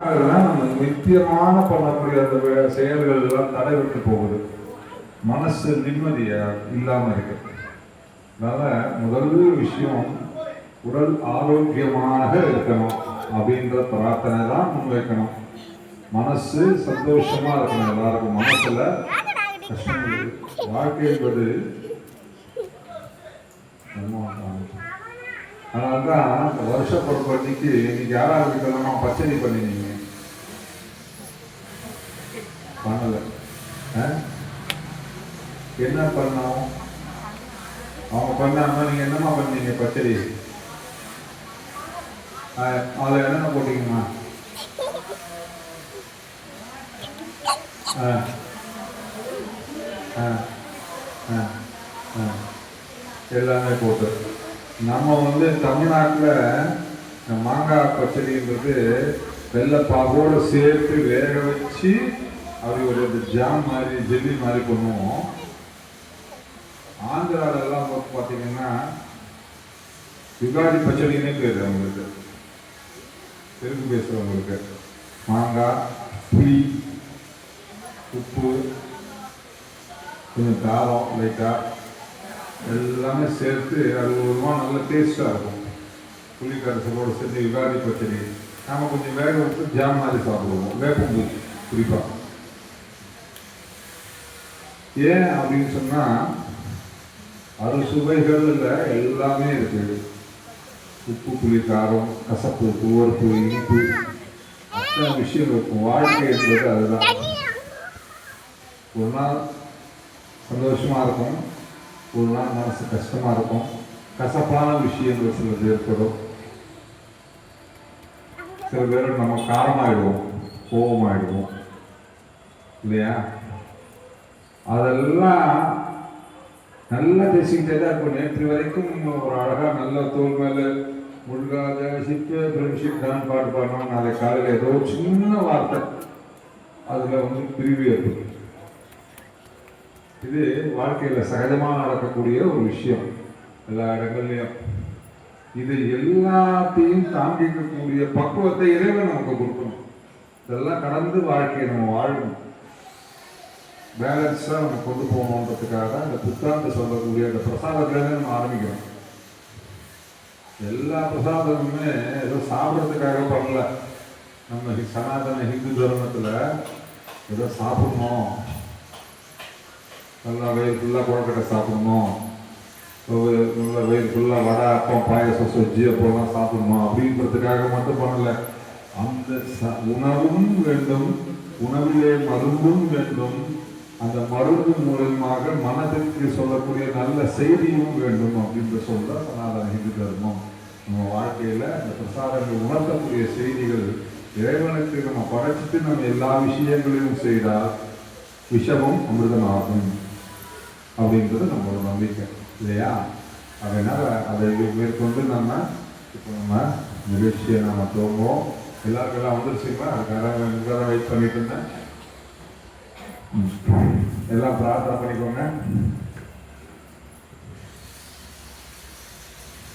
நம்ம நித்தியமான பண்ணக்கூடிய அந்த செயல்கள் எல்லாம் தடைவிட்டு போகுது. மனசு நிம்மதியா இல்லாம இருக்கு. அதனால முதல் விஷயம் உடல் ஆரோக்கியமாக இருக்கணும் அப்படின்ற பிரார்த்தனை தான் முன்வைக்கணும். மனசு சந்தோஷமா இருக்கணும். எல்லாருக்கும் மனசுல கஷ்டம் இருக்கு. வாழ்க்கை என்பது அதனால்தான் வருஷ பொறுப்பன்னைக்கு இன்னைக்கு யாராவது சொல்லணும் பச்சடி பண்ணினீங்க பண்ணல. என்ன பண்ணோம்? அவங்க பண்ணாம நீங்க என்னமா பண்ணீங்க? பச்சடி அதுல என்னென்ன போட்டீங்கம்மா? எல்லாமே போட்டு நம்ம தமிழ்நாட்டில் மாங்காய் பச்சடின்றது வெள்ளைப்பாவோடு சேர்த்து வேக வச்சு அப்படி ஒரு ஜாம் மாதிரி ஜெல்லி மாதிரி பண்ணுவோம். ஆந்திராவிலெல்லாம் பார்த்தீங்கன்னா யுகாதி பச்சடினே பேர் அவங்களுக்கு, தெலுங்கு பேசுகிறவங்களுக்கு. மாங்காய், புளி, உப்பு, கொஞ்சம் காரம் லைட்டாக எல்லாமே சேர்த்து அது ஒரு நல்ல டேஸ்டாக இருக்கும். புளி கரைசலோடு சேர்த்து யுகாதி பச்சடி நாம் கொஞ்சம் வேக வச்சு ஜாம் மாதிரி சாப்பிடுவோம். வேப்பம்பூ குறிப்பாக. ஏன் அப்படின்னு சொன்னால் சுவைகள் எல்லாமே இருக்குது. உப்பு, புளி, காரம், கசப்பு, துவர்ப்பு, இனிப்பு, அத்தனை விஷயம் இருக்கும். வாழ்க்கை என்பது அதுதான். ஒரு நாள் சந்தோஷமா இருக்கும், ஒரு நாள் மனசு கஷ்டமா இருக்கும். கசப்பான விஷயங்கள் சிலது ஏற்படும். சில பேர் நம்ம காரமாயிடுவோம், கோபமாயிடுவோம் இல்லையா? அதெல்லாம் நல்லா பேசிக்கிட்டே தான் இருக்கும். நேற்று வரைக்கும் ஒரு அழகா நல்ல தோல் மேல முழுகாத சிப்பு ஃப்ரெண்ட்ஷிப் தான் பாட்டு பாடணும். நாளைக்கு காலையில் ஏதோ சின்ன வார்த்தை அதுல பிரிவு ஏற்படும். இது வாழ்க்கையில சகஜமா நடக்கக்கூடிய ஒரு விஷயம் எல்லா இடங்கள்லயும். இது எல்லாத்தையும் தாண்டிக்கக்கூடிய பக்குவத்தை இறைவன் நமக்கு கொடுக்கணும். இதெல்லாம் கடந்து வாழ்க்கையை நம்ம வாழணும். பேலன்ஸாக நம்ம கொண்டு போகணுன்றதுக்காக இந்த புத்தாண்டு சொல்லக்கூடிய அந்த பிரசாதத்துலேருந்து நம்ம ஆரம்பிக்கணும். எல்லா பிரசாதமுமே ஏதோ சாப்பிட்றதுக்காக பண்ணல. நம்ம சனாதன ஹிந்து தர்மத்தில் ஏதோ சாப்பிடணும், நல்லா வயிறு ஃபுல்லாக குழக்கட்டை சாப்பிடணும், நல்லா வயிறு ஃபுல்லாக வடை, அப்பம், பாயசம், சொஜ்ஜி அப்போலாம் சாப்பிடணும் அப்படின்றதுக்காக மட்டும் பண்ணலை. அந்த உணவும் வேண்டும், உணவிலே மருந்தும் வேண்டும். அந்த மருந்து மூலமாக மனதிற்கு சொல்லக்கூடிய நல்ல செய்தியும் வேண்டும் அப்படின்னு சொல்ற சனாதன ஹிந்து தர்மம். நம்ம வாழ்க்கையில அந்த பிரசாதங்கள் உணர்த்தக்கூடிய செய்திகள் இறைவனுக்கு நம்ம படைச்சிட்டு நம்ம எல்லா விஷயங்களையும் செய்தால் விஷமும் அமிர்தமாகும் அப்படின்றது நம்மளோட நம்பிக்கை இல்லையா? அதனால அதை மேற்கொண்டு நம்ம நிகழ்ச்சியை நம்ம துவங்குவோம். எல்லாருக்கெல்லாம் வந்துருச்சுங்களா? அதுக்காக வெயிட் பண்ணிட்டு இருந்தேன். எல்லாம் பிரார்த்தனை பண்ணிக்கோங்க.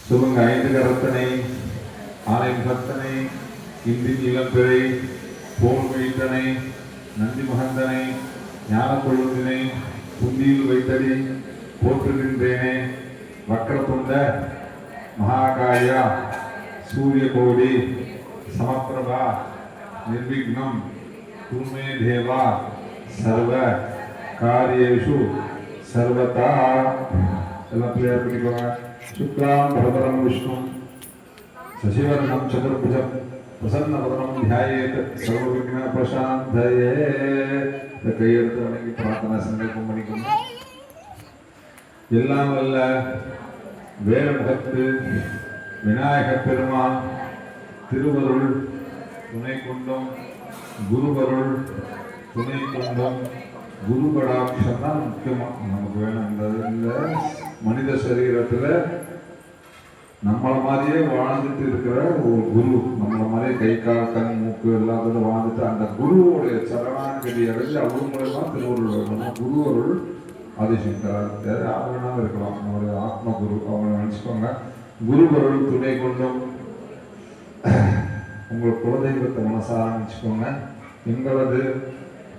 சொல்லுங்க. 5 கரத்தனை, ஆனை பத்தனை, இந்தின் இளம்பிறை, போல் வைத்தனை, நந்தி மகந்தனை, ஞான கொழுந்தினை, புந்தியில் வைத்தடி போற்றுகின்றேனே. வக்கரத்துண்ட மகாகாயா சூரிய கோடி சமப்பிரபா நிர்விக்னம் குருமே தேவா சர்வ காரியேஷு சர்வதா. எல்லாம் கிளியர் பண்ணிக்கோங்க. சுக்லாம் பரதரம் விஷ்ணு சசிவர்ணம் சதுர்புஜம் பிரசன்னவதனம் தியாயேத் சர்வவிக்ன பிரசாந்தயே. இந்த கையெடுத்து வணங்கி பிரார்த்தனை சங்கல்பம் பண்ணிக்கோங்க. எல்லாம் வல்ல வேலமுகத்து விநாயக பெருமான் திருவருள் துணை கொண்டும் குருவருள் துணை கொண்டும் குரு கடாட்சம் தான் முக்கியமாக நமக்கு வேணும். இந்த மனித சரீரத்தில் நம்மளை மாதிரியே வாழ்ந்துட்டு இருக்கிற ஒரு குரு, நம்மளை மாதிரியே கை கால் கண் மூக்கு எல்லாத்தோட வாழ்ந்துட்டு அந்த குருவோடைய சரணாகதி அடைஞ்சு அவர் மூலமா திருவருள் வரணும். குருவருள் ஆதிசங்கராச்சார் யாருனாலும் இருக்கலாம். நம்மளுடைய ஆத்ம குரு அவங்க நினச்சிக்கோங்க. குருவருள் துணை கொண்டும் உங்கள் குலதெய்வத்தை மனசார நினச்சிக்கோங்க. எங்களது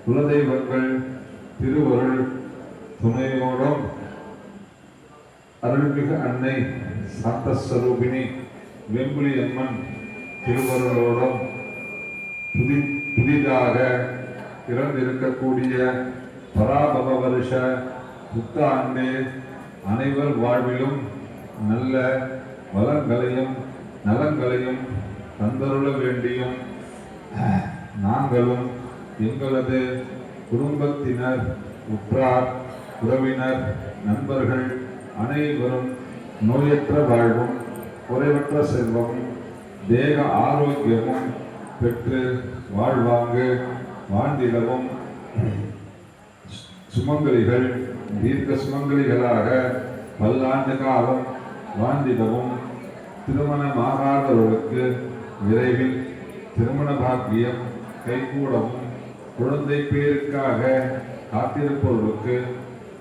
குலதெய்வங்கள் திருவருள் துணையோடும் அருள்மிகு அன்னை சாந்தஸ்வரூபிணி வெம்புலி அம்மன் திருவருளோடும் புதிதாக பிறந்திருக்கக்கூடிய பராபவ வருஷ புத்தாண்டு அனைவர் வாழ்விலும் நல்ல வளங்களையும் நலங்களையும் தந்தருள வேண்டியும் நாங்களும் எங்களது குடும்பத்தினர் உற்றார் உறவினர் நண்பர்கள் அனைவரும் நோயற்ற வாழ்வும் குறைவற்ற செல்வமும் தேக ஆரோக்கியமும் பெற்று வாழ்ந்திடவும் சுமங்கலிகள் தீர்க்க சுமங்கலிகளாக பல்லாண்டு காலம் வாழ்ந்திடவும் திருமணமாகாதவர்களுக்கு விரைவில் திருமண பாக்கியம் கைகூடவும் குழந்தை பேருக்காக காத்திருப்பவர்களுக்கு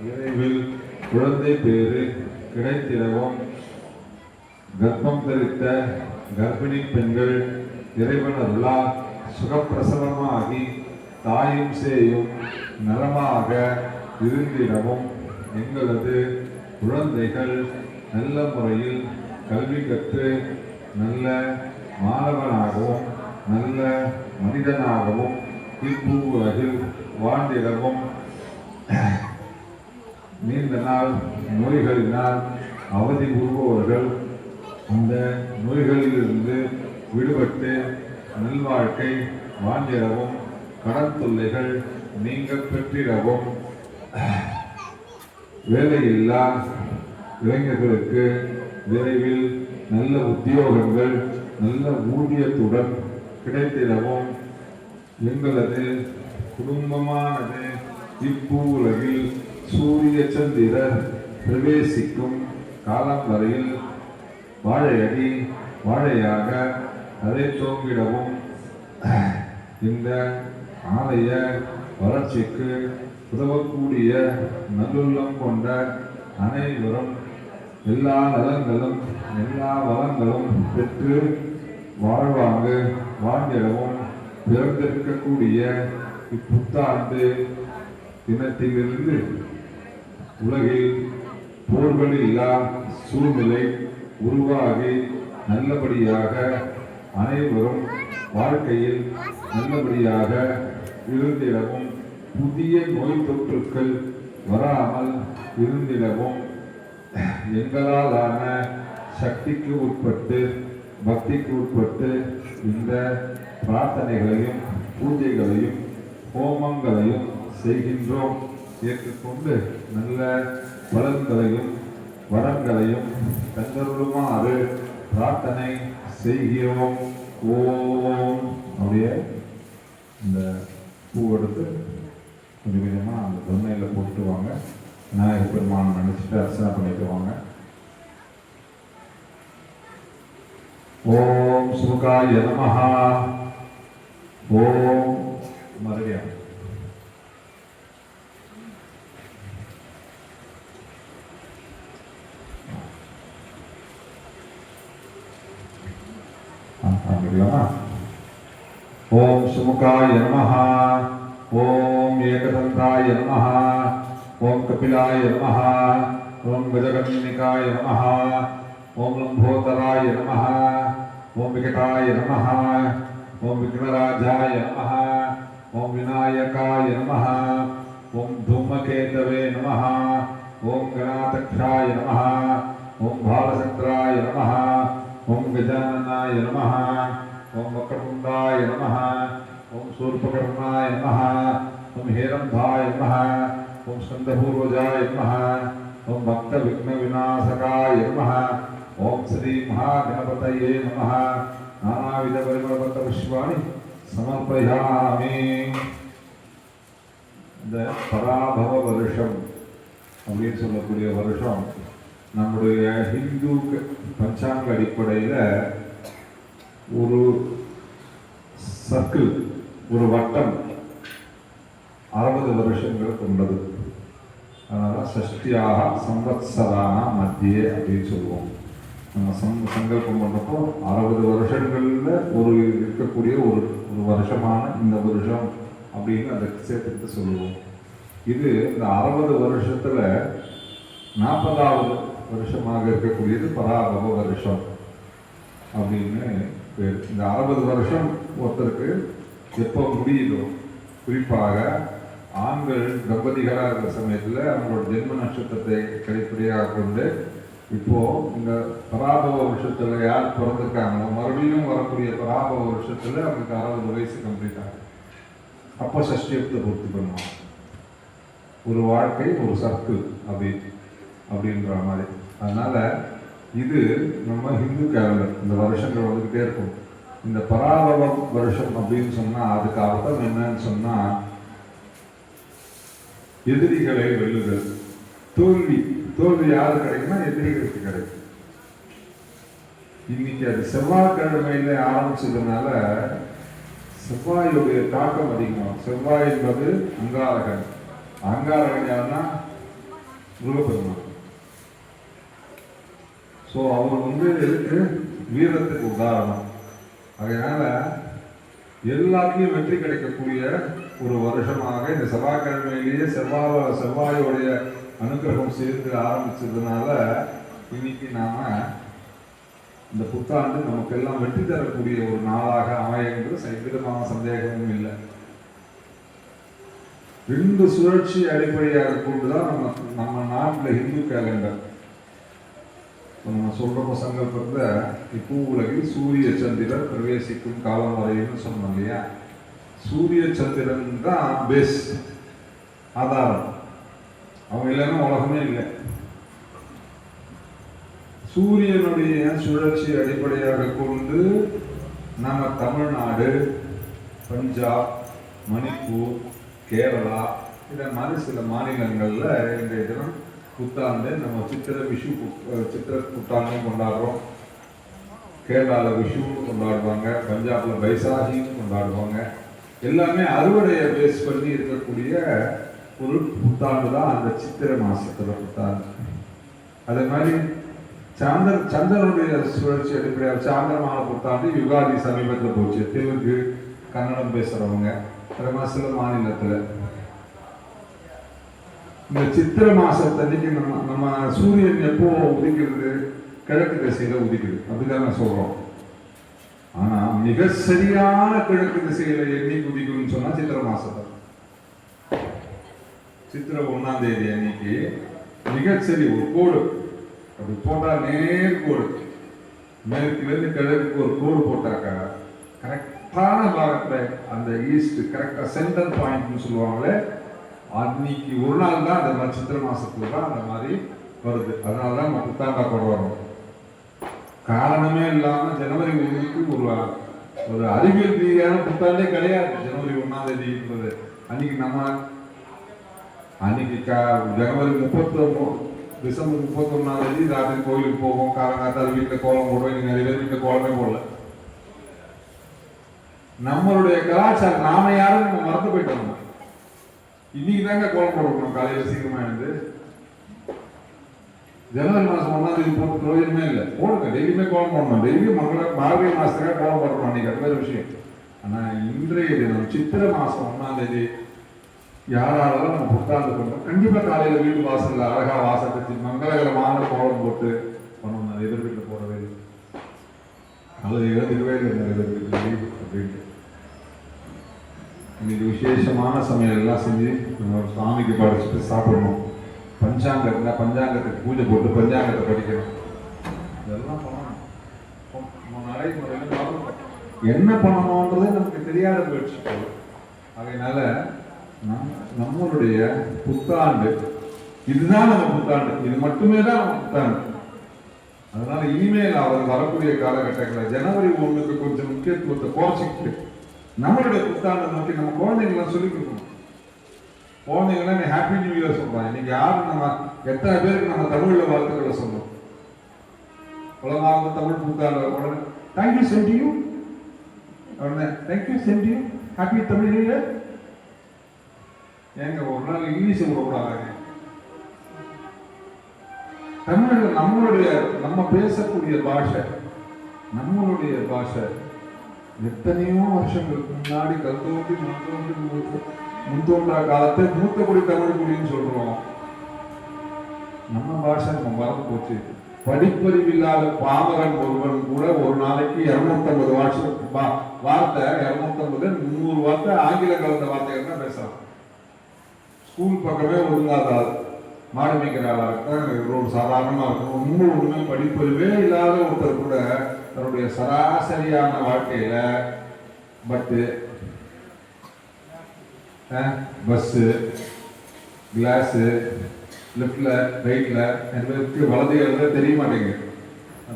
விரைவில் குழந்தை பேரு கிடைத்திடவும் கர்ப்பம் தரித்த கர்ப்பிணி பெண்கள் இறைவனருளால் சுகப்பிரசவமாகி தாயும் சேயும் நலமாக இருந்திடவும் எங்களது குழந்தைகள் நல்ல முறையில் கல்வி கற்று நல்ல மாணவனாகவும் நல்ல மனிதனாகவும் இப்பூ உலகில் வாழ்ந்திடவும் நீண்ட நாள் நோய்களினால் அவதி உறுபவர்கள் அந்த நோய்களிலிருந்து விடுபட்டு நல்வாழ்க்கை வாழ்ந்திடவும் கடன் தொல்லைகள் நீங்க பெற்றிடவும் வேலையில்லா இளைஞர்களுக்கு விரைவில் நல்ல உத்தியோகங்கள் நல்ல ஊதியத்துடன் கிடைத்திடவும் எங்களது குடும்பமானது இப்பூ உலகில் சூரிய சந்திரர் பிரவேசிக்கும் காலம் வரையில் வாழையாக அதை தோங்கிடவும் இந்த ஆலய வளர்ச்சிக்கு உதவக்கூடிய நல்லுள்ளம் கொண்ட அனைவரும் எல்லா நலன்களும் எல்லா வளங்களும் பெற்று வாழ்ந்திடவும் பிறந்திருக்கக்கூடிய இப்புத்தாண்டு தினத்திலிருந்து உலகில் போர்களில்லா சூழ்நிலை உருவாகி நல்லபடியாக அனைவரும் வாழ்க்கையில் நல்லபடியாக இருந்திடவும் புதிய நோய் தொற்றுக்கள் வராமல் இருந்திடவும் எங்களாலான சக்திக்கு உட்பட்டு பக்திக்கு உட்பட்டு இந்த பிரார்த்தனைகளையும் பூஜைகளையும் ஹோமங்களையும் செய்கின்றோம். ஏற்றுக்கொண்டு நல்ல பலன்களையும் வரங்களையும் தந்தருளுமாறு பிரார்த்தனை செய்கிறோம். ஓம். அப்படியே இந்த பூ எடுத்து கொஞ்சம் கொஞ்சமாக அந்த தொன்மையில் போட்டு வாங்க. விநாயகர் பெருமான் நினச்சிட்டு அர்ச்சனை பண்ணிட்டு வாங்க. ஓம் சுமுகாய நமஹ. ஓம் மறுபடியும் ஓம் சுமுகாய நமஹ. ஓம் ஏகதந்தாய நமஹ. ஓம் கபிலாய நமஹ. ஓம் கஜகன்னிகாய நமஹ. ஓம் லம்போதராய நமஹ. ஓம் விகடாய நமஹ. ஓம் விக்னராஜாய நமஹ. ஓம் விநாயகாய நமஹ. ஓம் தூமகேதவே நமஹ. ஓம் கணாதக்ஷாய நமஹ. ஓம் பாலசந்திராய நமஹ. ஓம் கஜானனாய நமஹ. ஓம் வக்ரதுண்டாய நமஹ. ஓம் சூர்பகர்ணாய நமஹ. ஓம் ஹேரந்தாய நமஹ. ஓம் ஸ்கந்தபூர்வஜாய நமஹ. ஓம் பக்த விக்ன விநாசகாய நமஹ. ஓம் ஸ்ரீ மகாகணபதயே நமஹ. நானாவித பரிமளபத்த புஷ்பாணி சமர்ப்பயாமி. இந்த பராபவ வருஷம் அப்படின்னு சொல்லக்கூடிய வருஷம் நம்முடைய ஹிந்து பஞ்சாங்க அடிப்படையில் ஒரு சர்க்கிள், ஒரு வட்டம் 60 வருஷங்கள் கொண்டது. அதனால சஷ்டியாக சம்பத்சரான மத்தியே அப்படின்னு சொல்லுவோம். நம்ம சங்கல்பம் பண்ணுறப்போ 60 வருஷங்களில் இருக்கக்கூடிய ஒரு வருஷமான இந்த வருஷம் அப்படின்னு அதை சேர்த்துக்கிட்டு சொல்லுவோம். இது இந்த 60 வருஷத்துல 40வது வருஷமாக இருக்கக்கூடியது பராபவ வருஷம் அப்படின்னு பேர். இந்த 60 வருஷம் ஒருத்தருக்கு எப்போ முடியுதோ, குறிப்பாக ஆண்கள் தம்பதிகளாக இருக்கிற சமயத்தில் அவங்களோட ஜென்ம நட்சத்திரத்தை கடைப்பிடியாக கொண்டு இப்போ இந்த பராபவ வருஷத்துல யார் பிறந்திருக்காங்களோ மறுபடியும் வரக்கூடிய பராபவ வருஷத்துல அவங்களுக்கு 60 வயசு கம்ப்ளீட் ஆகும். அப்போ சஷ்டியத்தை பூர்த்தி பண்ணுவாங்க. ஒரு வாழ்க்கை ஒரு சர்க்கிள் அப்படின்ற மாதிரி. அதனால இது நம்ம ஹிந்து கேலண்டர், இந்த வருஷங்கள் வந்துக்கிட்டே இருக்கும். இந்த பராபவ வருஷம் அப்படின்னு சொன்னா அதுக்கு அர்த்தம் என்னன்னு சொன்னா எதிரிகளை வெல்லுதல். தோல்வி யாரு கிடைக்குன்னா எதிரிகளுக்கு கிடைக்கும். இன்னைக்கு அது செவ்வாய்க்கிழமையில ஆரம்பிச்சதுனால செவ்வாயுடைய தாக்கம் அதிகமாகும். செவ்வாய் என்பது அங்காரகன். அங்காரகன் யாருன்னா முருகப்பெருமான். ஸோ அவர் எதுக்கு வீரத்துக்கு உதாரணம். அதனால எல்லாத்தையும் வெற்றி கிடைக்கக்கூடிய ஒரு வருஷமாக இந்த செவ்வாய்க்கிழமையிலேயே செவ்வாயோடைய அனுகிரகம் சேர்ந்து ஆரம்பிச்சதுனால இன்னைக்கு நாம இந்த புத்தாண்டு நமக்கு எல்லாம் வெற்றி தரக்கூடிய ஒரு நாளாக அமையங்கிறது எவ்விதமான சந்தேகமும் இல்லை. 2 சுழற்சி அடிப்படையாக கொண்டுதான் நம்ம நாட்டில் ஹிந்து கேலண்டர் நம்ம சொல்றப்ப சங்கல்பத்துல இப்போ உலகில் சூரிய சந்திரன் பிரவேசிக்கும் காலம் வரையும் சொன்னோம் இல்லையா. சூரிய சந்திரன் தான் பேஸ், ஆதாரம். அவங்க இல்லைன்னா உலகமே இல்லை. சூரியனுடைய சுழற்சி அடிப்படையாக கொண்டு நம்ம தமிழ்நாடு, பஞ்சாப், மணிப்பூர், கேரளா இதை மாதிரி சில மாநிலங்கள்ல இன்றைய தினம் புத்தாண்டு நம்ம சித்திர புத்தாண்டு கொண்டாடுறோம். கேரளாவில் விஷு கொண்டாடுவாங்க, பஞ்சாப்ல பைசாகின்னு கொண்டாடுவாங்க. எல்லாமே அறுவடையை பேஸ் பண்ணி இருக்கக்கூடிய ஒரு புத்தாண்டு தான் அந்த சித்திரை மாசத்துல புத்தாண்டு. அதே மாதிரி சந்திரனுடைய சுழற்சி அடிப்படையாக சாந்திரமான புத்தாண்டு யுகாதி சமீபத்தில் போச்சு. தெலுங்கு, கன்னடம் பேசுறவங்க அதே மாதிரி சில மாநிலத்துல இந்த சித்திரை மாசத்தன்னைக்கு நம்ம சூரியன் எப்போ உதிக்கிறது? கிழக்கு திசையில உதிக்குது, அப்படிதான் நான் சொல்றோம். ஆனா மிக சரியான கிழக்கு திசையில என்னைக்கு உதிக்கும்னு சொன்னா சித்திரை மாசத்தை, சித்திரை 1ஆம் தேதி அன்னைக்கு மிகச்சரி ஒரு கோடு அப்படி போட்டா, நேர் கோடு மேற்குல இருந்து கிழக்கு ஒரு கோடு போட்டாக்கா கரெக்டான பாகத்துல அந்த ஈஸ்ட் கரெக்டா சென்டர் பாயிண்ட்னு சொல்லுவாங்களே, அன்னைக்கு ஒரு நாள் தான் அந்த மாதிரி சித்திரை மாசத்துல தான் அந்த மாதிரி வருது. அதனாலதான் நம்ம புத்தாண்டா கொண்டாடுறோம். காரணமே இல்லாம ஜனவரி 1க்கு ஒரு அறிவியல் ரீதியான புத்தாண்டே கிடையாது. ஜனவரி 1ஆம் தேதி என்பது அன்னைக்கு ஜனவரி 31 டிசம்பர் 31ஆம் தேதி ராத்திரி கோயிலுக்கு போவோம். காலங்காத்தால் வீட்டில் கோலம் போடுவோம். இன்னைக்கு நிறைய பேர் வீட்டில் கோலமே போடல. நம்மளுடைய கலாச்சாரம் நாம யாரும் நம்ம மறந்து போயிட்டோம். இன்னைக்கு தாங்க கோலம் போடணும். காலையில சீக்கிரமா இருந்து ஜனவரி மாசம் 1ஆம் தேதி போட்டு பிரயோஜனமே இல்லை. போடுங்க, டெய்லியுமே கோலம் போடணும். டெய்லியும் மார்கழி மாசத்துக்காக கோலம் போடணும். அன்னைக்கு அது வேற விஷயம். ஆனா இன்றைய தினம் சித்திரை மாசம் 1ஆம் தேதி யாராலும் நம்ம புத்தாண்டு கொண்டோம். கண்டிப்பா காலையில வீட்டு வாசல்ல அழகா வாசத்தை மங்களகரமான கோலம் போட்டு பண்ணணும். அது எதிர் வீட்டுல போறவே இல்லை, அல்லது எழுதுக்கவே இல்லை நிறைய பேர் வீட்டுல அப்படின்ட்டு. இன்னைக்கு விசேஷமான சமையல் எல்லாம் செஞ்சு சாமிக்கு படைச்சிட்டு சாப்பிடணும். பஞ்சாங்கத்துக்கு பூஜை போட்டு பஞ்சாங்கத்தை படிக்கணும். இதெல்லாம் பண்ணணும். நடைமுறையில் என்ன பண்ணணும்ன்றது நமக்கு தெரியாத போயிடுச்சு. அதனால நம்மளுடைய புத்தாண்டு இதுதான் நம்ம புத்தாண்டு. இது மட்டுமே தான் நம்ம புத்தாண்டு. அதனால இனிமேல் அவர் வரக்கூடிய காலகட்டங்களில் ஜனவரி 1க்கு கொஞ்சம் முக்கியத்துவத்தை குறைச்சிக்கிட்டு நம்மளுடைய புத்தாண்டை நோக்கி நம்ம குழந்தைங்களாம் சொல்லிக் கொடுக்கணும். குழந்தைங்களா நீ ஹாப்பி நியூ இயர் சொல்றாங்க. இன்னைக்கு யாரும் நம்ம எத்தனை பேருக்கு நம்ம தமிழ்ல வாழ்த்துக்களை சொல்லணும். உலகம் தமிழ் புத்தாண்டு உடனே தேங்க்யூ சென்டியூ, உடனே தேங்க்யூ சென்டியூ, ஹாப்பி தமிழ் நியூ இயர். ஏங்க ஒரு நாள் இங்கிலீஷ் விடக்கூடாது. தமிழ் நம்ம பேசக்கூடிய பாஷை, நம்மளுடைய பாஷை எத்தனையோ வருஷங்களுக்கு முன்னாடி கருத்தோண்டி முன்தோன்றா காலத்தை மூத்த குடி தமிழ் குடின்னு சொல்றோம். நம்ம பாஷை நம்ம மறந்து போச்சு. படிப்பறிவில்லாத பாமரன் ஒருவன் கூட ஒரு நாளைக்கு 250 வார்த்தை 250 300 வார்த்தை ஆங்கில கலந்த வார்த்தைகள் தான் பேசலாம். ஸ்கூல் பக்கமே ஒழுங்காத மாடு மேய்க்கிறாளா இருக்கட்டும், ஒரு சாதாரணமா இருக்கும், ஒண்ணுமே படிப்பறிவே இல்லாத ஒருத்தர் கூட தன்னுடைய சராசரியான வாழ்க்கையில பஸ்ஸு, கிளாஸு, லெஃப்ட்ல ரைட்ல எனக்கு வலது எழுத தெரிய மாட்டேங்குது.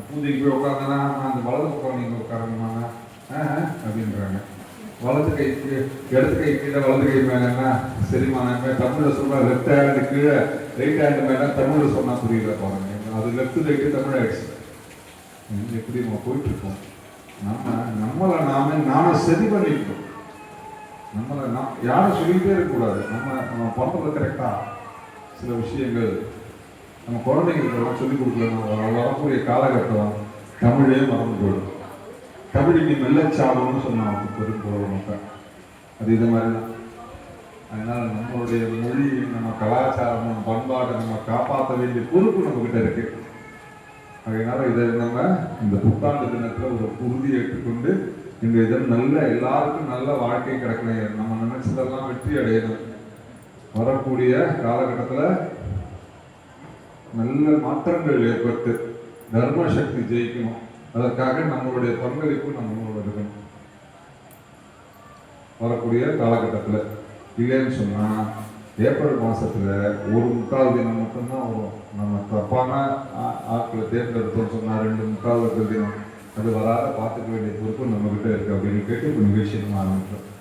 பூஜைக்கு போய் உட்காந்தனா அந்த வலது பக்கம் நீங்க உட்காரணுமாங்க அப்படின்றாங்க. வலது கைக்கு இடது கை கீழே வலது கை மேலன்னா சரிம்மா. தமிழில் சொன்னா லெஃப்ட் ஹேண்டு கீழே ரைட் ஹேண்டு மேலே தமிழில் சொன்னா புரியல பாருங்க. அது லெஃப்ட் ரைட்டு தமிழ் ஆயிடுச்சு. எப்படி நம்ம போயிட்டு இருக்கோம். நம்மளை நாம சரி பண்ணிக்கணும். யாரும் சொல்லிக்கிட்டே இருக்கக்கூடாது. நம்ம பண்றது கரெக்டா சில விஷயங்கள் நம்ம குழந்தைங்களுக்கு சொல்லிக் கொடுக்கணும். வரக்கூடிய காலகட்டம் தமிழே மறந்து போயிடும். தமிழுக்கு மெல்லச்சாவுன்னு சொன்னாங்க பெரும்புற மக்கள். அது இது மாதிரி தான். அதனால நம்மளுடைய மொழி, நம்ம கலாச்சாரம், நம்ம பண்பாட்டை நம்ம காப்பாற்ற வேண்டிய பொறுப்பு நம்ம கிட்ட இருக்கு. அதனால இதை நம்ம இந்த புத்தாண்டு தினத்துல ஒரு உறுதியை எடுத்துக்கொண்டு இந்த இதன் நல்ல எல்லாருக்கும் நல்ல வாழ்க்கை கிடைக்கணும். நம்ம நினைச்சதெல்லாம் வெற்றி அடையணும். வரக்கூடிய காலகட்டத்தில் நல்ல மாற்றங்கள் ஏற்பட்டு தர்ம சக்தி ஜெயிக்கணும். அதற்காக நம்மளுடைய பங்களிப்பு நம்மளோட இருக்கணும். வரக்கூடிய காலகட்டத்தில் இல்லைன்னு சொன்னா ஏப்ரல் மாசத்துல 1/4 தினம் மட்டும்தான் வரும். நம்ம தப்பான ஆட்களை தேர்ந்தெடுத்தோம்னு சொன்னா 2/4 தினம் அது வராத பார்த்துக்க வேண்டிய பொறுப்பு நம்ம கிட்ட இருக்கு அப்படின்னு கேட்டு இப்போ நிகழ்ச்சி நம்ம ஆரம்பிக்கிறோம்.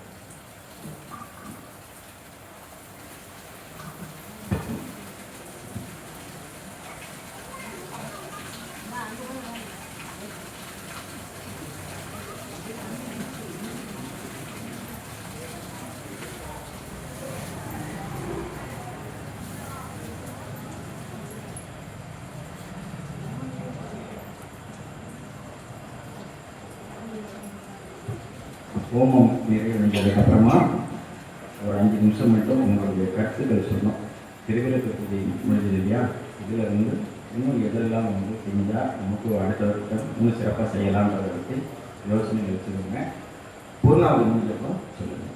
ஹோமம் நிறைவடைந்ததுக்கு அப்புறமா ஒரு 5 நிமிஷம் மட்டும் உங்களுடைய கருத்துக்கள் சொன்னோம். திருவிழா பூஜை முடிஞ்சது இல்லையா? இதில் இன்னும் எதெல்லாம் செஞ்சால் நமக்கு அடுத்த வருஷம் இன்னும் சிறப்பாக செய்யலாம்ன்றதை பற்றி யோசனை வச்சுக்கோங்க. பூர்ணாவதி முடிஞ்சப்போ சொல்லுங்கள்.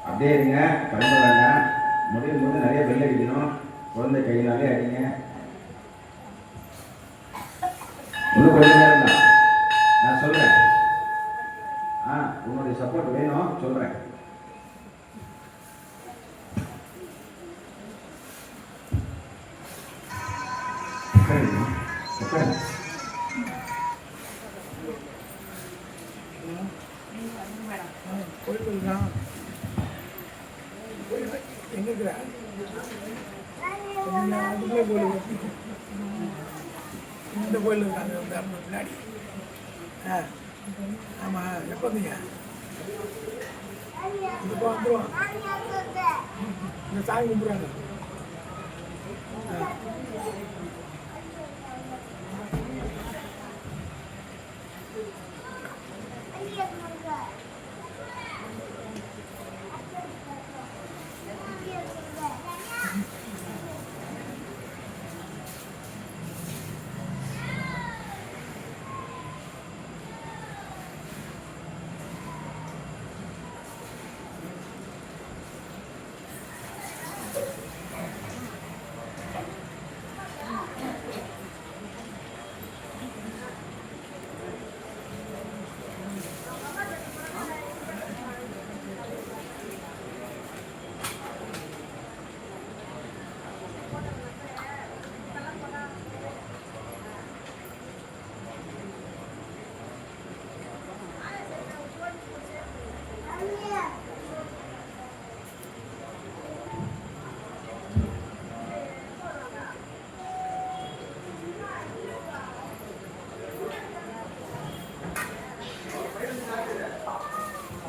அப்படியே இருங்க, கிளம்ப வேண்டாம். முடியும் போது நிறைய பெல் அடிக்கணும். குழந்தை கையினாலே அடிங்க. இன்னும் கொஞ்ச நேரம் தான் நான் சொல்றேன். உன்னுடைய சப்போர்ட் வேணும் சொல்றேன். இந்த கோயில் இருக்காங்க முன்னாடி. ஆமாம், எப்போ வந்தீங்க? இப்போ வந்துடுவோம். இந்த சாமி கும்பிட்றாங்க.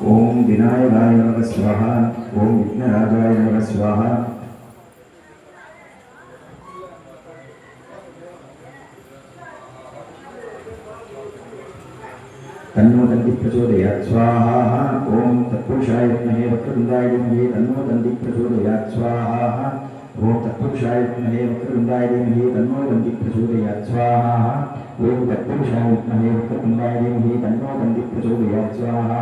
ओम विनायकाय नमः स्वाहा। ओम विघ्नराजाय नमः स्वाहा। तन्नो दन्ति प्रचोदयात् स्वाहा। ओम तत्पुरुषाय विद्महे वक्रतुण्डाय धीमहि तन्नो दन्ति प्रचोदयात् स्वाहा। ओम तत्पुरुषाय विद्महे वक्रतुण्डाय धीमहि तन्नो दन्ति प्रचोदयात् स्वाहा। ओम तत्पुरुषाय विद्महे वक्रतुण्डाय धीमहि तन्नो दन्ति प्रचोदयात् स्वाहा।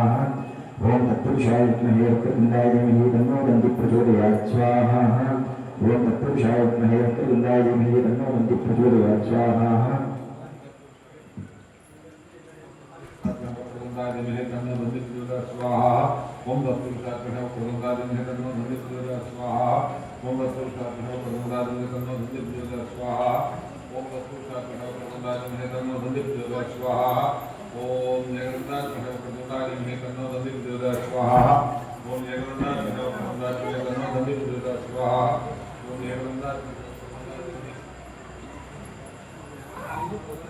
ओम तत्पुरुषाय विद्महे वक्रतुण्डाय धीमहि तन्नो दन्ति प्रचोदयात् स्वाहा। ओम तत्पुरुषाय विद्महे वक्रतुण्डाय धीमहि तन्नो दन्ति प्रचोदयात् स्वाहा। स्वाहा। ओम तत्पुरुषाय वक्रतुण्डाय तन्नो दन्ति प्रचोदयात् स्वाहा। ओम तत्पुरुषाय वक्रतुण्डाय तन्नो दन्ति प्रचोदयात् स्वाहा। ओम तत्पुरुषाय वक्रतुण्डाय तन्नो दन्ति प्रचोदयात् स्वाहा। ओम जगन्नाथ वक्रतुण्डाय तन्नो दन्ति प्रचोदयात् स्वाहा। ओम जगन्नाथ वक्रतुण्डाय तन्नो दन्ति प्रचोदयात् स्वाहा। ओम जगन्नाथ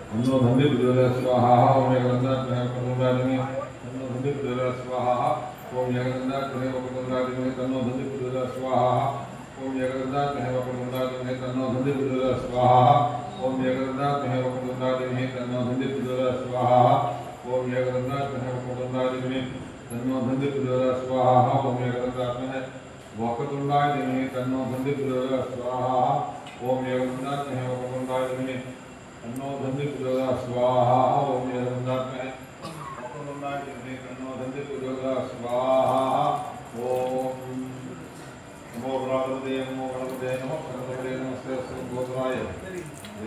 तन्नो दन्ति प्रचोदयात् स्वाहा। ओम जगन्नाथ वक्रतुण्डाय तन्नो दन्ति प्रचोदयात् स्वाहा। ओम जगन्नाथ वक्रतुण्डाय तन्नो दन्ति प्रचोदयात् स्वाहा। ओम जगन्नाथ वक्रतुण्डाय तन्नो दन्ति प्रचोदयात् स्वाहा। ओम जगन्नाथ वक्रतुण्डाय तन्नो दन्ति प्रचोदयात् स्वाहा। ओम जगन्नाथ वक्रतुण्डाय तन्नो दन्ति प्रचोदयात् स्वाहा। ओम जगन्नाथ वक्रतुण्डाय तन्नो दन्ति प्रचोदयात् स्वाहा। ओम जगन्नाथ वक्रतुण्डाय तन्नो दन्ति प्रचोदयात् स्वाहा। ओम जगन्नाथ वक्रतुण्डाय तन्नो दन्ति प्रचोदयात् स्वाहा। ओम नमो भगवते नमो गणपते नमो गणपते नमस्ते गोत्राय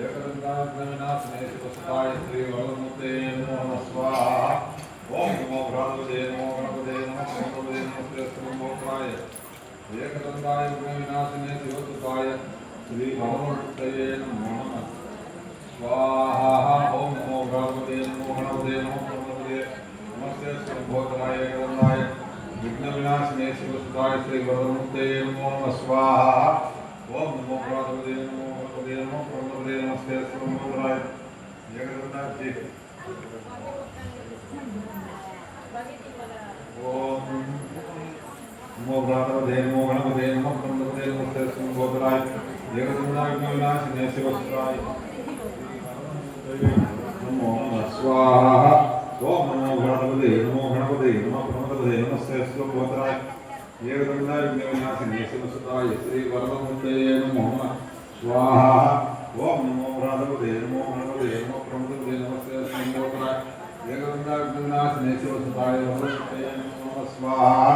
एकदन्ताग्निनाथने शिवसुताय श्री वरदमूर्ते नमो नमः स्वाहा। ओम नमो भगवते नमो गणपते नमो गणपते नमस्ते गोत्राय एकदन्ताग्निनाथने शिवसुताय श्री वरदमूर्ते नमो नमः स्वाहा। ओम नमो भगवते नमो गणपते नमो गणपते नमस्ते गोत्राय एकदन्ताय विघ्न विनाशने शिवसुताय श्री वरदमूर्ते नमो नमः स्वाहा। ओम नमो भगवते नमो गणपते नमो गणपते नमस्ते गोत्राय जगन्नाथ जी। ओम नमो भगवते नमो गणपते नमो गणपते नमस्ते गोत्राय जगन्नाथ विनाशने शिवसुताय नमो नमः स्वाहा। ओम नमो गणपते नमो गणपते नमो गणपते नमस्ते गोत्राय जगन्नाथ विनाशने शिवसुताय श्री वरदमूर्ते नमो नमः स्वाहा। ओम नमो भगवते नमो गणपते नमो गणपते नमस्ते गोत्राय जगन्नाथ विनाशने शिवसुताय वरदमूर्ते नमो नमः स्वाहा।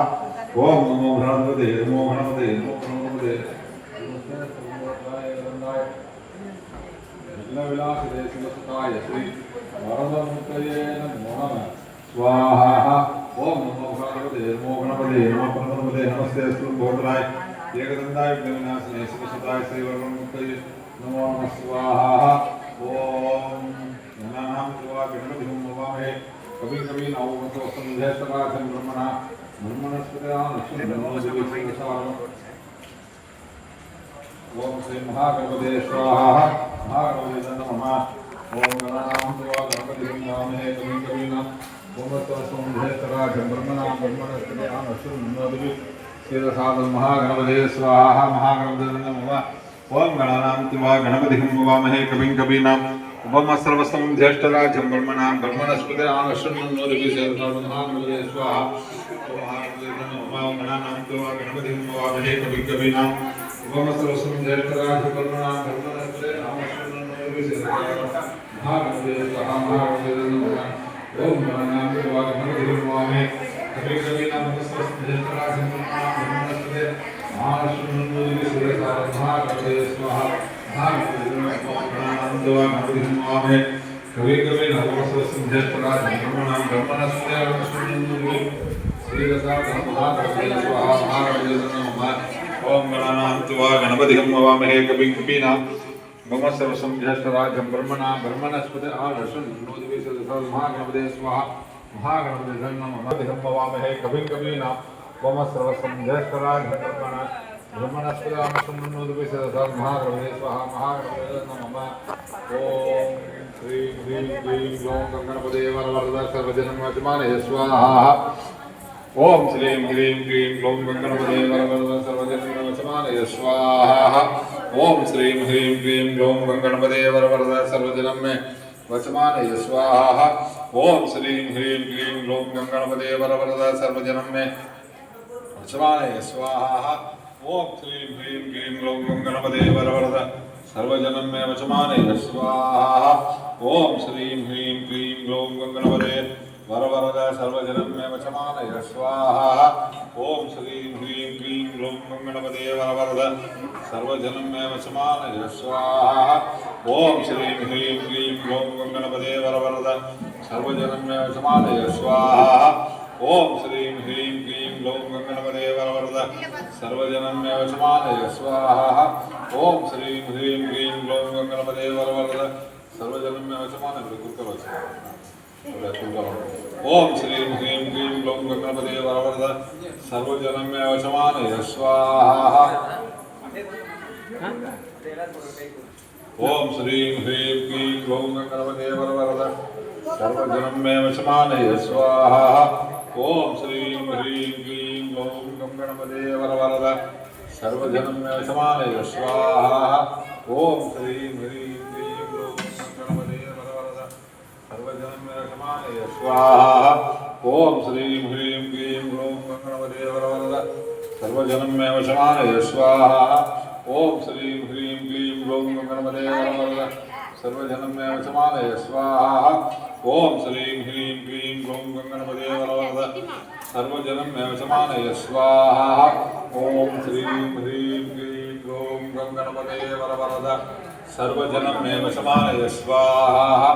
ओम नमो भगवते नमो गणपते नमो गणपते नमस्ते गोत्राय विघ्न विनाशने शिवसुताय श्री वरदमूर्ते नमो नमः स्वाहा। ओम नमो भगवते नमो गणपते नमो गणपते नमस्ते गोत्राय जगन्नाथ विनाशने शिवसुताय श्री वरदमूर्ते नमो नमः स्वाहा। ओम गणानां त्वा गणपतिं नमामहे कविं कवीनामुपमश्रवस्तमं ज्येष्ठराजं ब्रह्मणस्पते ओम श्री महागणपते स्वाहा। महागणपते नमः। ओम गणानां त्वा गणपतिं नमामहे कविं कवीनामुपमश्रवस्तमं ज्येष्ठराजं ब्रह्मणस्पते शिरसादं महागणपते स्वाहा। महागणपते नमः। ओम गणानां त्वा गणपतिं नमामहे कविं कवीनाम् उपमश्रवस्तमं ज्येष्ठराजं ब्रह्मणस्पते महागणपते स्वाहा। ओम गणानां त्वा गणपतिं नमामहे कविं कवीनाम् उपमश्रवस्तमं ज्येष्ठराजं ब्रह्मणस्पते महागणपते स्वाहा। महागणपते नमः। ओम गणानां त्वा गणपतिं नमामहे कविं कवीनाम् उपमश्रवस्तमं ज्येष्ठराजं ब्रह्मणस्पते महागणपते स्वाहा। महागणपते नमः। कविं कवीनाम् उपमश्रवस्तमं ज्येष्ठराजं ब्रह्मणस्पते महागणपते स्वाहा। महागणपते नमः। ओम गणानां त्वा गणपतिं नमामहे कविं कवीनाम् उपमश्रवस्तमं ज्येष्ठराजं ब्रह्मणस्पते महागणपते स्वाहा। महागणपते नमः। नमामहे कविं कवीनाम् उपमश्रवस्तमं ज्येष्ठराजं ब्रह्मणस्पते महागणपते स्वाहा। महागणपते नमः। ओम श्री ह्रीं क्लीं ग्लौं गणपते वरवरद सर्वजनं यजमानये स्वाहा। ओम श्रीं ह्रीं क्लीं ग्लौं गणपते वरवरद सर्वजनमवशमानय स्वाहा ओम श्रीं ह्रीं क्लीं ग्लौं गणपते वरवरद सर्वजनं मे वशमानय स्वाहा ओम श्रीं ह्रीं क्लीं ग्लौं गणपते वरवरद सर्वजनं मे वशमानय स्वाहा ओम श्रीं ह्रीं क्लीं ग्लौं गणपते वरवरद सर्वजनं मे वशमानय स्वाहा ओम श्रीं ह्रीं क्लीं ग्लौं गणपते वरवरद सर्वजनं मे वशमानय स्वाहा ओम श्रीं ह्रीं क्लीं ग्लौं गणपते वरवरद सर्वजनं मे वशमानय स्वाहा ओम श्रीं ह्रीं क्लीं ग्लौं गणपते वरवरद सर्वजनं मे वशमानय स्वाहा ओम श्रीं ह्रीं क्लीं ग्लौं गणपते वरवरद सर्वजनं मे वशमानय स्वाहा ओम श्रीं ह्रीं क्लीं ग्लौं गणपते वरवरद सर्वजनं मे वशमानय ओम श्रीं ह्रीं क्लीं ग्लौं गणपते वरवरद सर्वजनं मे वशमानय स्वाहा ओम श्रीं ह्रीं क्लीं ग्लौं गणपते वरवरद सर्वजनं मे वशमानय स्वाहा ओम श्रीं ह्रीं क्लीं ग्लौं गणपते वरवरद सर्वजनं मे वशमानय स्वाहा ओम श्रीं ह्रीं क्लीं ग्लौं गणपते वरवरद सर्वजनं मे वशमानय स्वाहा ओम श्रीं ह्रीं क्लीं ग्लौं गणपते वरवरद सर्वजनं मे वशमानय स्वाहा ओम श्रीं ह्रीं क्लीं ग्लौं गणपते वरवरद सर्वजनं मे वशमानय स्वाहा ओम श्रीं ह्रीं क्लीं ग्लौं गणपते वरवरद सर्वजनं मे वशमानय स्वाहा ओम श्रीं ह्रीं क्लीं ग्लौं गणपते वरवरद सर्वजनं मे वशमानय स्वाहा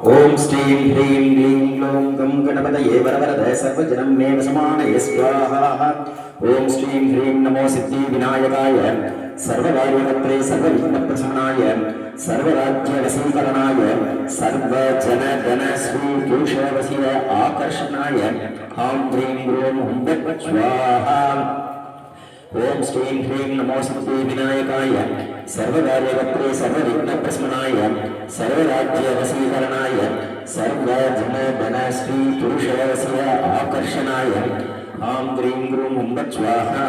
ओम श्रीं ह्रीं क्लीं ग्लौं गणपतये वरवरद सर्वजनं मे वशमानय स्वाहा ओम श्रीं ह्रीं नमो सिद्धिविनायकाय सर्वकार्यकर्त्रे सर्वविघ्नप्रशमनाय सर्वराज्यवशीकरणाय सर्वजनगणश्रीपुरुषवशीय आकर्षणाय हां ह्रीं ग्लौं हुं फट् स्वाहा ओम श्रीं ह्रीं नमो सिद्धिविनायकाय सर्वकार्यकर्त्रे सर्वविघ्नप्रशमनाय सर्वराज्यवशीकरणाय सर्वजनगणश्रीपुरुषवशीय आकर्षणाय हां ह्रीं ग्लौं हुं फट् स्वाहा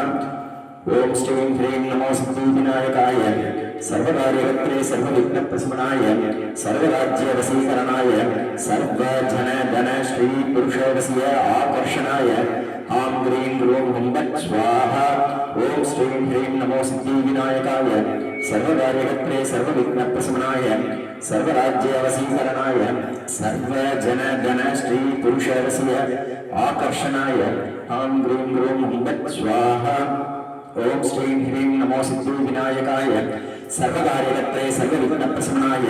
ओम श्रीं ह्रीं नमो सिद्धिविनायकाय सर्वकार्यकर्त्रे सर्वविघ्नप्रशमनाय सर्वराज्यवशीकरणाय सर्वजनगणश्रीपुरुषवशीय आकर्षणाय हां ह्रीं ग्लौं हुं फट् स्वाहा ओम श्रीं ह्रीं नमो सिद्धिविनायकाय सर्वकार्यकर्त्रे सर्वविघ्नप्रशमनाय सर्वराज्यवशीकरणाय सर्वजनगणश्रीपुरुषवशीय आकर्षणाय हां ह्रीं ग्लौं हुं फट् स्वाहा ओम श्रीं ह्रीं नमो सिद्धिविनायकाय सर्वकार्यकर्त्रे सर्वविघ्नप्रशमनाय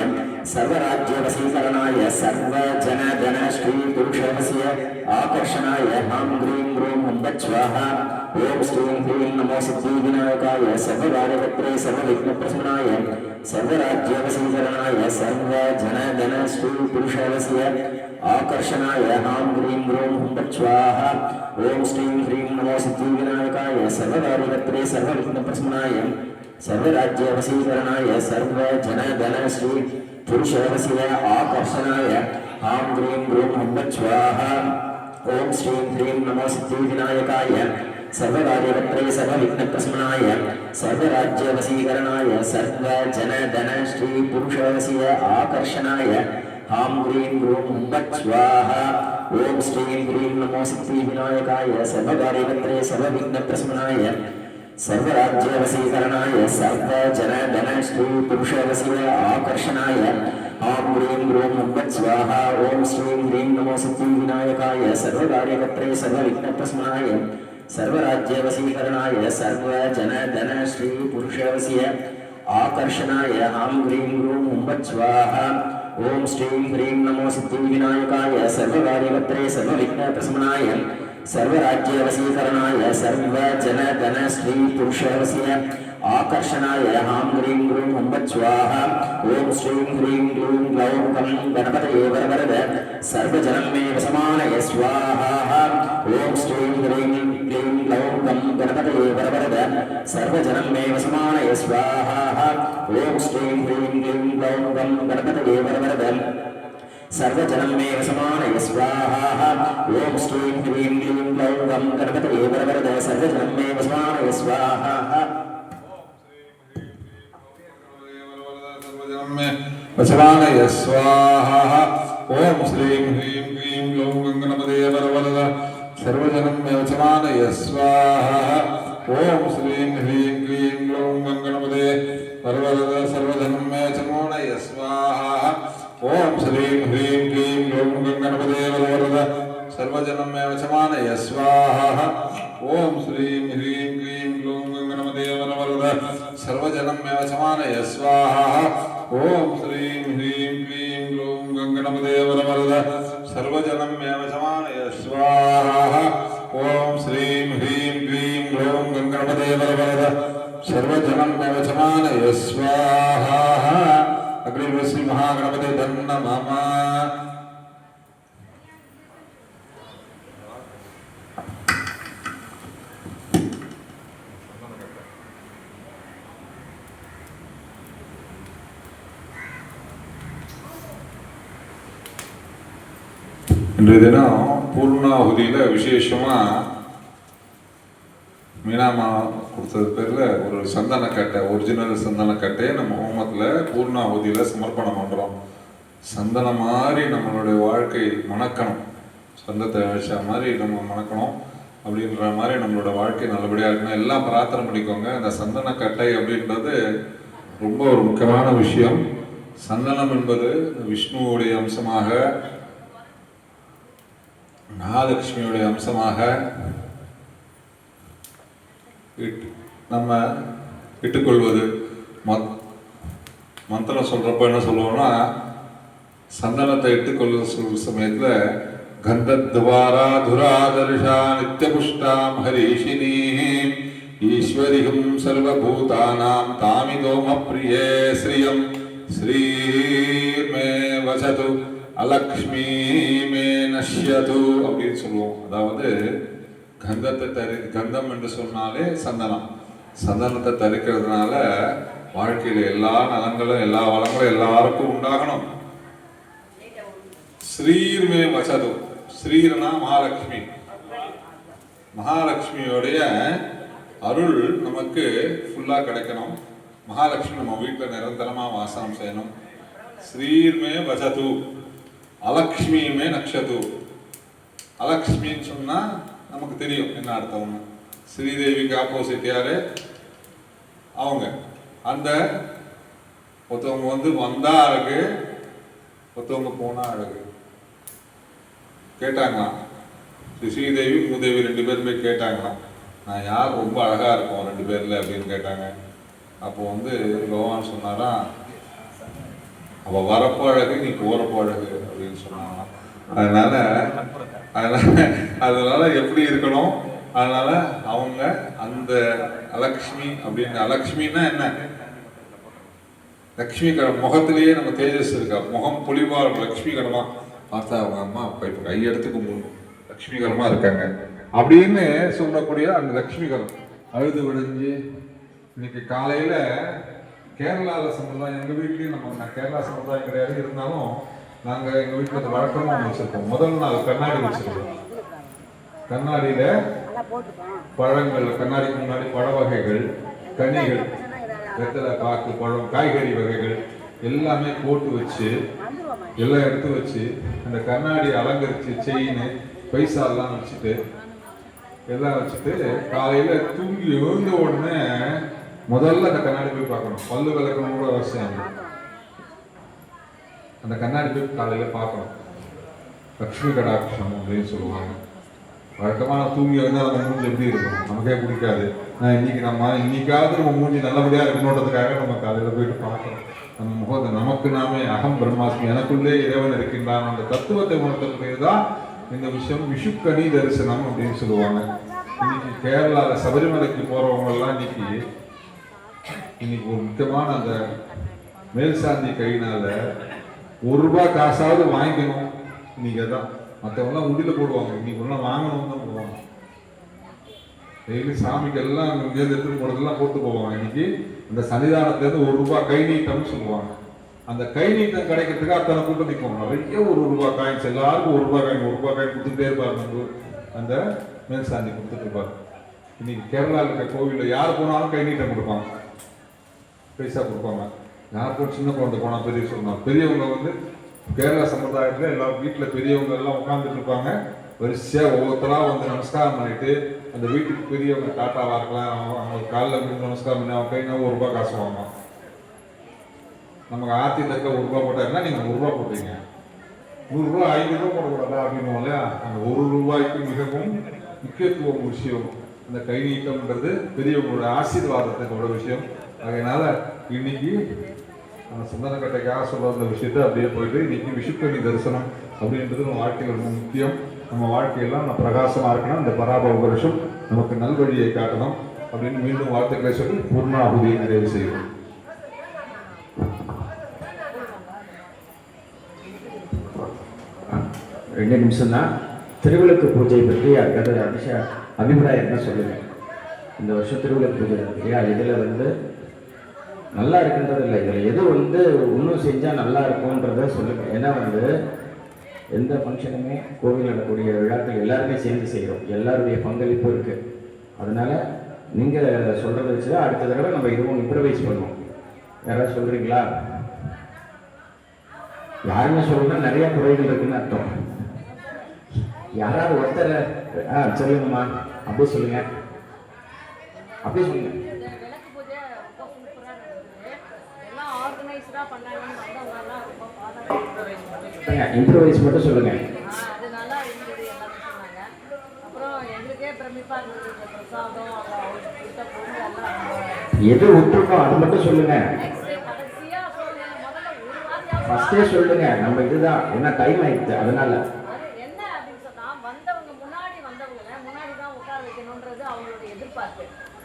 सर्वराज्यवशीकरणाय सर्वजनगणश्रीपुरुषवशीय आकर्षणाय हां ह्रीं ग्लौं हुं फट् स्वाहा ओम श्रीं ह्रीं नमो सिद्धिविनायकाय सर्वकार्यकर्त्रे सर्वविघ्नप्रशमनाय सर्वराज्यवशीकरणाय सर्वजनगणश्रीपुरुषवशीय आकर्षणाय हां ह्रीं ग्लौं हुं फट् स्वाहा ओम श्रीं ह्रीं नमो सिद्धिविनायकाय सर्वकार्यकर्त्रे सर्वविघ्नप्रशमनाय सर्वराज्यवशीकरणाय सर्वजनगणश्रीपुरुषवशीय आकर्षणाय हां ह्रीं ग्लौं हुं फट् स्वाहा ओम श्रीं ह्रीं नमो सिद्धिविनायकाय सर्वकार्यकर्त्रे सर्वविघ्नप्रशमनाय सर्वराज्यवशीकरणाय सर्वजनगणश्रीपुरुषवशीय आकर्षणाय हां ह्रीं ग्लौं हुं फट् स्वाहा ओम श्रीं ह्रीं नमो सिद्धिविनायकाय सर्वकार्यकर्त्रे सर्वविघ्नप्रशमनाय सर्वराज्यवशीकरणाय सर्वजनगणश्रीपुरुषवशीय आकर्षणाय हां ह्रीं ग्लौं हुं फट् स्वाहा ओम श्रीं ह्रीं नमो सिद्धिविनायकाय सर्वकार्यकर्त्रे सर्वविघ्नप्रशमनाय सर्वराज्यवशीकरणाय सर्वजनगणश्रीपुरुषवशीय आकर्षणाय हां ह्रीं ग्लौं हुं फट् स्वाहा ओम श्रीं ह्रीं नमो सिद्धिविनायकाय सर्वकार्यकर्त्रे सर्वविघ्नप्रशमनाय सर्वराज्यवशीकरणाय सर्वजनगणश्रीपुरुषवशीय आकर्षणाय हां ह्रीं ग्लौं हुं फट् स्वाहा ओम श्रीं ह्रीं क्लीं ग्लौं गणपतये वरवरद सर्वजनं मे वशमानय स्वाहा ओम श्रीं ह्रीं क्लीं ग्लौं गणपतये वरवरद सर्वजनं मे वशमानय स्वाहा ओम श्रीं ह्रीं क्लीं ग्लौं गणपतये वरवरद सर्वजनं मे वसमानय स्वाहा ओम श्रीं ह्रीं क्लीं ग्लौं गं गणपतये वरवरद सर्वजनं मे वसमानय स्वाहा वचवानय स्वाहा ओम श्रीं ह्रीं क्लीं ग्लौं गणपतये वरवरद सर्वजनं मे वचवानय स्वाहा ओम श्रीं ह्रीं क्लीं ग्लौं गणपतये वरवरद सर्वजनं मे वचवानय स्वाहा ओम श्रीं ह्रीं क्लीं ग्लौं गणपतये वरवरद सर्वजनं मे वचवानय स्वाहा ओम श्रीं ह्रीं क्लीं ग्लौं गणपतये वरवरद सर्वजनं मे वचवानय स्वाहा ओम श्रीं ह्रीं क्लीं ग्लौं गणपतये वरवरद सर्वजनं मे वचवानय स्वाहा ओम श्रीं ह्रीं क्लीं ग्लौं गणपतये वरवरद सर्वजनं मे वचवानय स्वाहा अग्रे श्री महागणपते नमः இன்றைய தினம் பூர்ணாகுதியில் விசேஷமாக மீனாமா கொடுத்தது பேரில் ஒரு சந்தனக்கட்டை ஒரிஜினல் சந்தனக்கட்டையை நம்ம ஹோமத்தில் பூர்ணாகுதியில் சமர்ப்பணம் பண்ணுறோம். சந்தனம் மாதிரி நம்மளுடைய வாழ்க்கை மணக்கணும், சந்தத்தை வச்ச மாதிரி நம்ம மணக்கணும் அப்படின்ற மாதிரி நம்மளோட வாழ்க்கை நல்லபடியாக இருக்கணும். எல்லாம் பிரார்த்தனை பண்ணிக்கோங்க. அந்த சந்தனக்கட்டை அப்படின்றது ரொம்ப ஒரு முக்கியமான விஷயம். சந்தனம் என்பது விஷ்ணுவுடைய அம்சமாக, மகாலட்சுமியுடைய அம்சமாக நம்ம இட்டுக்கொள்வது. மந்திரம் சொல்றப்ப என்ன சொல்லுவோம்னா, சந்தனத்தை இட்டுக்கொள்வது சொல்ற சமயத்தில் கந்தத்வாரா துராதர்ஷா நித்யபுஷ்டாம் ஹரிஷினி ஈஸ்வரிகம் சர்வபூதானாம் தாமிதோம பிரியே ஸ்ரீயம் ஸ்ரீமே வசது அலக்ஷ்மி மே நஷ்யது அப்படின்னு சொல்லுவோம். அதாவது கந்தம் என்று சொன்னாலே சந்தனம். சந்தனத்தை தரிக்கிறதுனால வாழ்க்கையில எல்லா நலங்களும் எல்லா வளங்களும் எல்லாருக்கும் உண்டாகணும். ஸ்ரீர்மே வசது, ஸ்ரீர்னா மகாலட்சுமி, மகாலட்சுமியோடைய அருள் நமக்கு ஃபுல்லா கிடைக்கணும். மகாலட்சுமி நம்ம வீட்டில் நிரந்தரமா வாசனம் செய்யணும். ஸ்ரீர்மே வசது அலக்ஷ்மியுமே நக்ஷது. அலக்ஷ்மின்னு சொன்னா நமக்கு தெரியும் என்ன அர்த்தம்னு. ஸ்ரீதேவிக்கு ஆப்போசிட் யாரு? அவங்க. அந்த ஒருத்தவங்க வந்தா அழகு, ஒருத்தவங்க போனா அழகு. கேட்டாங்களாம் ஸ்ரீதேவி மூதேவி ரெண்டு பேருமே கேட்டாங்களாம், நான் யார் ரொம்ப அழகா இருக்கும் ரெண்டு பேர்ல அப்படின்னு கேட்டாங்க. அப்போ பகவான் சொன்னாரா, அவ வரப்போ அழகு, நீ போறப்போ அழகு அப்படின்னு சொன்னாங்க. அதனால எப்படி இருக்கணும்? அதனால அவங்க அந்த அலக்ஷ்மி அப்படின்னு, அலக்ஷ்மின்னா என்ன? லக்ஷ்மி கடம் முகத்திலேயே நம்ம தேஜஸ் இருக்கா, முகம் பொலிவா இருக்கும். லக்ஷ்மி கடமா பார்த்தா அவங்க அம்மா அப்பா இப்ப கையெடுத்துக்கு லக்ஷ்மிகரமா இருக்காங்க அப்படின்னு சொல்லக்கூடிய அந்த லக்ஷ்மிகரம் அழுது விடிஞ்சு. இன்னைக்கு காலையில கேரளால சம்பிரதாயம், எங்க வீட்லயும் நான் கேரளா சம்பிரதாயம் கிடையாது, இருந்தாலும் நாங்க எங்க வீட்டுல வழக்கமா வச்சிருக்கோம். முதல் நாள் கண்ணாடி வச்சிருக்கோம். கண்ணாடியில பழங்கள், கண்ணாடிக்கு முன்னாடி பழ வகைகள், கனிகள், வெத்தலை, பாக்கு, பழம், காய்கறி வகைகள் எல்லாமே போட்டு வச்சு எல்லாம் எடுத்து வச்சு அந்த கண்ணாடி அலங்கரிச்சு செயின் பைசா எல்லாம் வச்சுட்டு எல்லாம் வச்சுட்டு காலையில தூங்கி எழுந்த உடனே முதல்ல அந்த கண்ணாடி போய் பார்க்கணும். பல்லு விளக்கணும் கூட அவசியம். அந்த கண்ணாடி போய் காலையில பார்க்கணும். லட்சுமி கடாட்சம் அப்படின்னு சொல்லுவாங்க. வழக்கமான தூங்கி வந்து நம்ம மூஞ்சி எப்படி இருக்கும் நமக்கே பிடிக்காது. இன்னைக்காவது நம்ம மூஞ்சி நல்லபடியா இருக்கணுன்றதுக்காக நம்ம காலையில போயிட்டு பார்க்கணும். நம்ம முகத்தை நமக்கு நாமே அகம் பிரம்மாஸ்மி, எனக்குள்ளே இறைவன் இருக்கின்றான் அந்த தத்துவத்தை உணர்த்தக்கூடியது தான் இந்த விஷயம். விஷுக்கணி தரிசனம் அப்படின்னு சொல்லுவாங்க. இன்னைக்கு கேரளால சபரிமலைக்கு போறவங்க எல்லாம் இன்னைக்கு ஒரு முக்கியமான அந்த மேல் சாந்தி கையினால ₹1 காசாவது வாங்கிக்கணும். இன்னைக்கு அதான் மற்றவங்களாம் உண்டியில போடுவாங்க, இன்னைக்கு ஒன்றும் வாங்கணும்னு தான் போடுவாங்க. டெய்லி சாமிக்கு எல்லாம் இங்கேருந்து எடுத்துட்டு போனதெல்லாம் போட்டு போவாங்க. இன்னைக்கு இந்த சன்னிதானத்துலேருந்து ₹1 கை நீட்டம்னு சொல்லுவாங்க. அந்த கை நீட்டம் கிடைக்கிறதுக்கு அத்தனை கூட்டம் நிற்கும். நிறைய ₹1 காயின்ஸ், எல்லாருக்கும் ₹1 காயின் கொடுத்துட்டே இருப்பார். அந்த மேல்சாந்தி கொடுத்துட்டு இருப்பார். இன்னைக்கு கேரளாவில் இருக்க கோவிலில் யார் போனாலும் கை நீட்டம் கொடுப்பாங்க, பைசா கொடுப்பாங்க. யாருக்கும் சின்ன குழந்தை போனால் பெரிய சொல்லணும். பெரியவங்க வந்து கேரளா சம்பிரதாயத்தில் எல்லாரும் வீட்டில் பெரியவங்க எல்லாம் உட்காந்துட்டு இருப்பாங்க. வரிசையாக ஒவ்வொருத்தராக வந்து நமஸ்காரம் பண்ணிட்டு அந்த வீட்டுக்கு பெரியவங்க டாட்டாவாக இருக்கலாம், அவங்க காலில் விழுந்து நமஸ்காரம் பண்ணி அவங்க கைனா ₹1 காசு வாங்கணும். நமக்கு ஆத்தி தக்க ₹1 போட்டாருன்னா நீங்கள் ₹1 போட்டீங்க, ₹100 ₹500 போடக்கூடாதா அப்படின்னு இல்லையா. அந்த ₹1 மிகவும் முக்கியத்துவம் விஷயம். அந்த கை நீட்டம்ன்றது பெரியவங்களோட ஆசீர்வாதத்தோட விஷயம். அதனால இன்னைக்கு நம்ம சந்தனக்கட்டைக்காக சொல்ல அந்த விஷயத்த அப்படியே போயிட்டு இன்னைக்கு விஷுக்கணி தரிசனம் அப்படின்றது நம்ம வாழ்க்கையில் ரொம்ப முக்கியம். நம்ம வாழ்க்கையெல்லாம் நம்ம பிரகாசமாக இருக்கணும். இந்த பராபவ வருஷம் நமக்கு நல்வழியை காட்டணும் அப்படின்னு மீண்டும் வாழ்த்துக்களை சொல்லி பூர்ணாகுதியை நிறைவு செய்வோம். ரெண்டு நிமிஷம் தான். திருவிளக்கு பூஜை பற்றி யாருக்காவது அபிப்பிராயம் என்ன சொல்லுங்க. இந்த வருஷம் திருவிளக்கு பூஜை இல்லையா, இதில் வந்து நல்லா இருக்குன்றது இல்லை, இதில் எது வந்து இன்னும் செஞ்சால் நல்லா இருக்கும்ன்றத சொல்லுங்க. ஏன்னா வந்து எந்த ஃபங்க்ஷனுமே கோவில் நடக்கக்கூடிய விழாக்கள் எல்லாருமே சேர்ந்து செய்கிறோம், எல்லாருடைய பங்களிப்பு இருக்குது. அதனால் நீங்கள் சொல்கிறத வச்சு தான் அடுத்த தடவை நம்ம இதுவும் இம்ப்ரவைஸ் பண்ணுவோம். யாராவது சொல்கிறீங்களா? யாருமே சொல்லணும்னா நிறைய குறைகள் இருக்குன்னு அர்த்தம். யாராவது ஒருத்தர் சொல்லுங்கம்மா, அப்படியே சொல்லுங்க, அப்படியே சொல்லுங்க. இம்ப்ரவைஸ் மட்டும் சொல்லுங்க. எது விட்டுருக்கோம் அது மட்டும் சொல்லுங்க. ஃபர்ஸ்டே சொல்லுங்க. நம்ம இதுதான் என்ன டைம் ஆயிடுச்சு, அதனால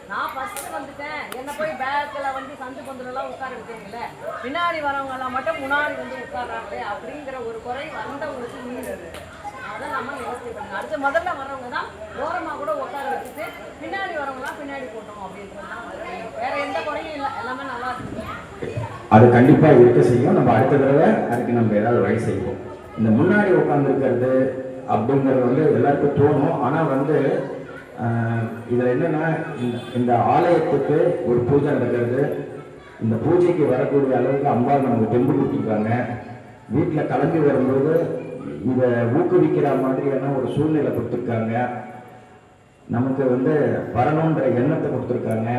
நான் ஃபர்ஸ்ட் வந்துட்டேன், என்ன போய் பேக்கில் வந்து சந்து பந்துலாம் உட்கார வைக்கிறீங்களே, பின்னாடி வரவங்க எல்லாம் மட்டும் முன்னாடி வந்து உட்கார்றாங்களே அப்படிங்கிற ஒரு குறை வந்தவங்களுக்கு மீறுது. அதை நம்ம யோசிச்சு பண்ணுங்க. அடுத்து முதல்ல வரவங்க தான் ஓரமாக கூட உட்கார வச்சுட்டு பின்னாடி வரவங்களாம் பின்னாடி போட்டோம் அப்படின்றது தான். வேற எந்த குறையும் இல்லை, எல்லாமே நல்லா இருக்கு. அது கண்டிப்பாக இருக்க செய்யும். நம்ம அடுத்த தடவை அதுக்கு நம்ம ஏதாவது வழி செய்வோம். இந்த முன்னாடி உட்காந்துருக்கிறது அப்படிங்கிறது வந்து எல்லாருக்கும் தோணும். ஆனால் வந்து இதில் என்னென்னா இந்த ஆலயத்துக்கு ஒரு பூஜை நடக்கிறது, இந்த பூஜைக்கு வரக்கூடிய அளவுக்கு அம்பாள் நமக்கு தெம்பு கொடுத்துருக்காங்க. வீட்டில் கிளம்பி வரும்போது இதை ஊக்குவிக்கிற மாதிரியான ஒரு சூழ்நிலை கொடுத்துருக்காங்க. நமக்கு வந்து வரணுன்ற எண்ணத்தை கொடுத்துருக்காங்க.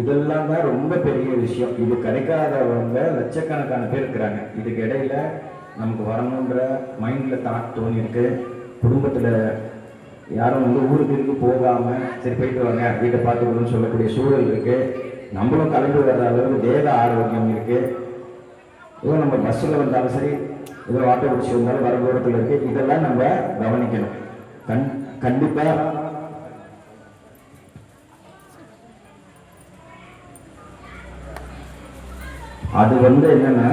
இதெல்லாம் தான் ரொம்ப பெரிய விஷயம். இது கிடைக்காதவங்க லட்சக்கணக்கான பேர் இருக்கிறாங்க. இதுக்கு இடையில நமக்கு வரணுன்ற மைண்டில் தாட் தோணி இருக்கு. குடும்பத்தில் யாரும் வந்து ஊருக்கு போகாமல் சரி போயிட்டு வாங்க வீட்டை பார்த்துக்கணும்னு சொல்லக்கூடிய சூழல் இருக்குது. நம்மளும் கிளம்பி வர்ற அளவுக்கு தேக ஆரோக்கியம் இருக்குது. ஏதோ நம்ம பஸ்ஸில் வந்தாலும் சரி, ஏதோ ஆட்டோ பிடிச்சி வந்தாலும் வர தூரத்தில் இருக்குது. இதெல்லாம் நம்ம கவனிக்கணும். கண்டிப்பாக அது வந்து என்னன்னா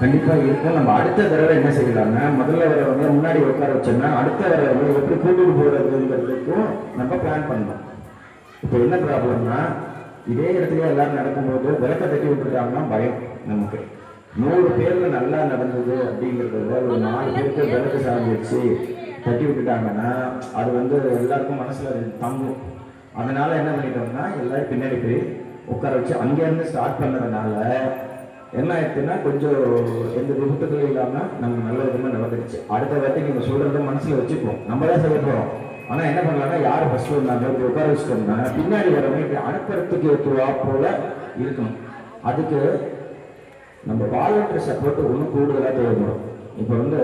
கண்டிப்பாக இருக்கும். நம்ம அடுத்த தடவை என்ன செய்யலாம்னா, முதல்ல வரவங்க முன்னாடி உட்கார வச்சோம்னா அடுத்த வரவங்க எப்படி கூட்டிட்டு போகிறதுங்கிறதுக்கும் நம்ம பிளான் பண்ணணும். இப்போ என்ன ப்ராப்ளம்னா, இதே இடத்துல எல்லாரும் நடக்கும்போது விளக்க தட்டி விட்டுருக்காங்கன்னா பயம். நமக்கு 100 பேர்ல நல்லா நடந்தது அப்படிங்கிறத ஒரு 4 பேருக்கு விளக்கு சாமி வச்சு தட்டி விட்டுட்டாங்கன்னா அது வந்து எல்லாருக்கும் மனசுல தங்கும். அதனால என்ன பண்ணிட்டோம்னா எல்லாரும் பின்னாடி போய் உட்கார வச்சு அங்கேருந்து ஸ்டார்ட் பண்ணதுனால என்ன ஆயிடுச்சுன்னா கொஞ்சம் எந்த விபத்துகளும் இல்லாமல் நம்ம நல்ல விதமாக நடந்துடுச்சு. அடுத்த வாட்டி நீங்கள் சொல்கிறத மனசில் வச்சுப்போம். நம்ம தான் செய்ய போகிறோம். ஆனால் என்ன பண்ணலாம்னா யார் ஃபஸ்ட்டு வந்தாங்க இப்படி உட்கார வச்சுட்டோம்னா பின்னாடி வரவங்க இப்படி அனுப்புறதுக்கு ஏற்றுவா போல இருக்கணும். அதுக்கு நம்ம வாலண்டியர் சப்போர்ட் ஒன்றும் கூடுதலாக தேவைப்படும். இப்போ வந்து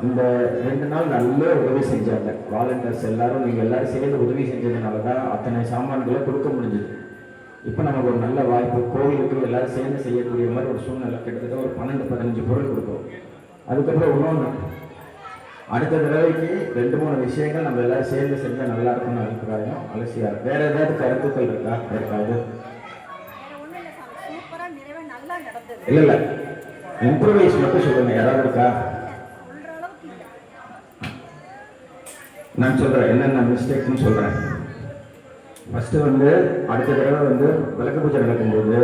இந்த 2 நாள் நல்ல உதவி செஞ்சாங்க வாலண்டியர்ஸ் எல்லாரும். நீங்கள் எல்லாரும் சேர்ந்து உதவி செஞ்சதுனால தான் அத்தனை சாமான்களை கொடுக்க முடிஞ்சுது. இப்போ நமக்கு ஒரு நல்ல வாய்ப்பு, கோவிலுக்கு எல்லாரும் சேர்ந்து செய்யக்கூடிய மாதிரி ஒரு சூழ்நிலை. கிட்டத்தட்ட ஒரு 12-15 பொருள் கொடுக்கும். அதுக்கப்புறம் இன்னொன்று அடுத்த தடவைக்கு 2-3 விஷயங்கள் நம்ம எல்லாரும் சேர்ந்து செஞ்சால் நல்லா இருக்கும்னு அபிப்பிராயம். அலசியா வேற ஏதாவது கருத்துக்கள் இருக்கா? இருக்காது. இல்லை இம்ப்ரூவைஸ் மட்டும் சொல்லுங்க. யாராவது இருக்கா? நான் சொல்கிறேன் என்னென்ன மிஸ்டேக்ஸ்ன்னு சொல்கிறேன். ஃபஸ்ட்டு வந்து அடுத்த தடவை வந்து விளக்கு பூஜை நடக்கும்போது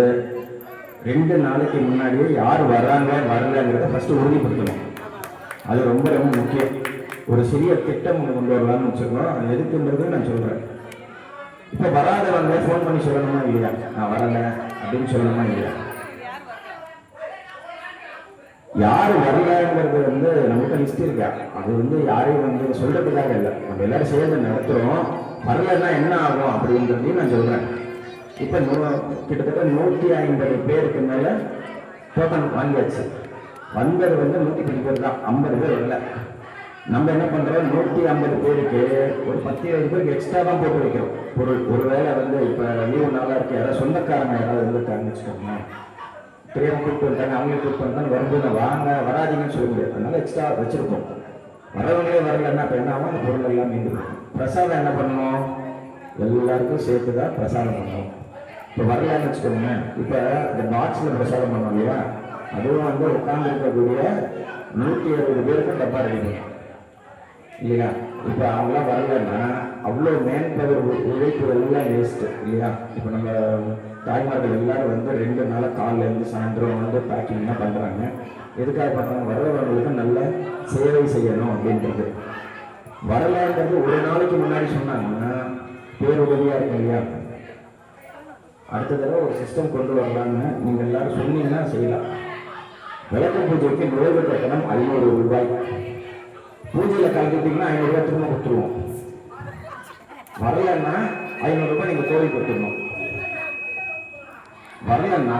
2 நாளைக்கு முன்னாடியே யார் வர்றாங்க வரலங்கிறத ஃபஸ்ட்டு உறுதிப்படுத்தணும். அது ரொம்ப ரொம்ப முக்கியம். ஒரு சிறிய திட்டம் ஒன்று கொண்டு வரலாம்னு வச்சுருக்கோம். அது எதுக்குன்றது நான் சொல்கிறேன். இப்போ வராதவங்க ஃபோன் பண்ணி சொல்லணுமா இல்லையா, நான் வரலை அப்படின்னு சொல்லணுமா இல்லையா? யார் வரலங்கிறது வந்து நமக்கு லிஸ்ட் இருக்கா, அது வந்து யாரையும் வந்து சொல்றதுக்காக இல்லை, நம்ம எல்லாரும் சேர்ந்து நடத்துகிறோம். வரலன்னா என்ன ஆகும் அப்படின்றதையும் நான் சொல்கிறேன். இப்போ கிட்டத்தட்ட 150 பேருக்கு மேலே டோக்கன் வாங்கியாச்சு. வந்தது வந்து 110 பேர் தான், 50 பேர் வரல. நம்ம என்ன பண்ணுறோம், 150 பேருக்கு ஒரு 10-20 பேருக்கு எக்ஸ்ட்ரா தான் போட்டு வைக்கிறோம் பொருள். ஒருவேளை வந்து இப்போ லீவு நாளாக இருக்கு, யாராவது சொந்தக்காரங்க யாராவது இருந்துட்டாங்கன்னு வச்சுக்கோங்க, தெரியாமல் கூப்பிட்டு வந்துட்டாங்க, அவங்களே கூப்பிட்டு வந்தாங்க, வரும்போது வாங்க வராதிங்கன்னு சொல்ல முடியாது. அதனால எக்ஸ்ட்ரா வச்சுருக்கோம். வரவங்களே வரலன்னா இப்போ என்ன ஆகும், அந்த பொருள் எல்லாம் மீண்டும். பிரசாதம் என்ன பண்ணணும், எல்லாருக்கும் சேர்த்து தான் பிரசாதம் பண்ணணும். இப்போ வரலான்னு வச்சுக்கோங்க, இப்போ இந்த பாக்ஸில் பிரசாதம் பண்ணோம் இல்லையா, அதுவும் வந்து உட்கார்ந்து இருக்கக்கூடிய 160 பேருக்கு டப்பா எடுக்கணும் இல்லையா. இப்போ அவங்களாம் வரலன்னா அவ்வளோ மேன் பவர் உழைப்பு எல்லாம் வேஸ்ட்டு இல்லையா. இப்போ நம்ம தாய்மார்கள் எல்லாரும் வந்து 2 நாளாக காலையிலேருந்து சாயந்தரம் வந்து பேக்கிங்லாம் பண்ணுறாங்க. எதுக்காக பண்ணுறாங்க, வரவங்களுக்கு நல்ல சேவை செய்யணும் அப்படின்றது. வரலான்றது ஒரு நாளைக்கு முன்னாடி சொன்னாங்கன்னா பேருதவியாக இருக்கும் இல்லையா. அடுத்த தடவை ஒரு சிஸ்டம் கொண்டு வரலான்னு நீங்கள் எல்லாரும் சொன்னீங்கன்னா செய்யலாம். விளக்கு பூஜைக்கு நுழைவு கட்டணம் 500 ரூபாய். பூஜையில் கலந்துட்டீங்கன்னா 500 ரூபாய் திரும்ப கொடுத்துருவோம். வரலன்னா 500 ரூபாய் நீங்கள் கோழி கொடுத்துடணும். வரலன்னா